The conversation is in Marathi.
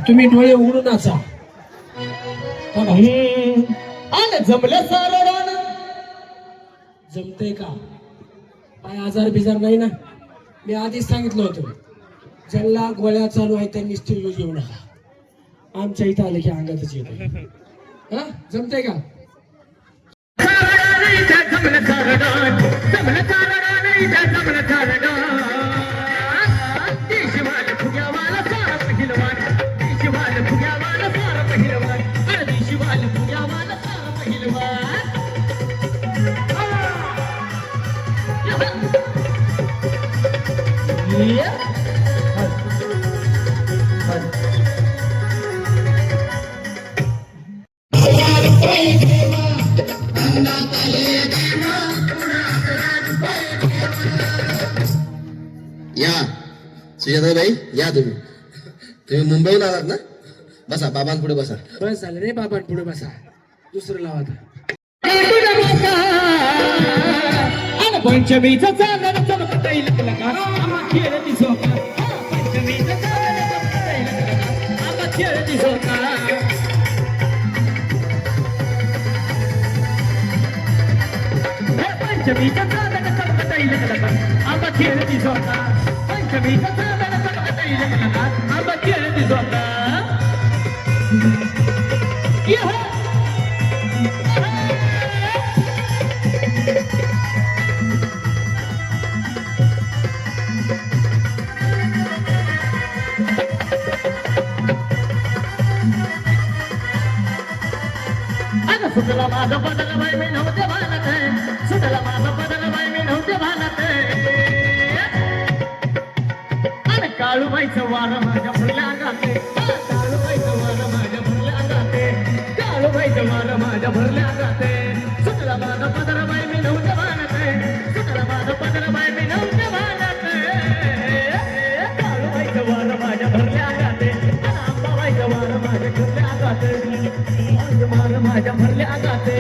तुम्ही डोळे उघडून नाचा. आणि जमलं सारं जमतंय का? काय आजार बिजार नाही ना? मी आधीच सांगितलं होतं, ज्यांना गोळ्या चालू आहे त्यांनी स्टील घेऊ नका. आमच्या इथं आले की अंगातच येत. हा जमतंय का? या सुजाताबाई या. तुम्ही मुंबईला आलात ना? बसा बाबांपुढे बसा. बस झालं रे बाबा, पुढे बसा. दुसरं लावा. पंचमीचा चांदण चमकता येईल खेळ दिसोका. पंचमीचा चांदण चमकता येईल खेळ दिसोका. पंचमीचा चांदण चमकता येईल आंबा खेळ दिसोका. पंचमीचा चांदण चमकता येईल आंबा खेळ दिसोका. सुटला माझं बदल बाई मी नव्हते भानत. सुटला माझं बदल बाई मी नव्हते भानत. आणि काळूबाईचं वार माझ्या भरल्या गाते. काळूबाईचं वार माझ्या भरल्या गाते. काळूबाईचं वार माझ्या भरल्या गाते. सुटला माझं बदल बाई मी नव्हते भानत. सुटला माझं बदल बाई मी नव्हते भानत. काळूबाईचं वार माझ्या भरल्या गाते. आणि अंबाबाईचं वार माझ्या भरल्या गाते. माझ्या भरल्या गाते.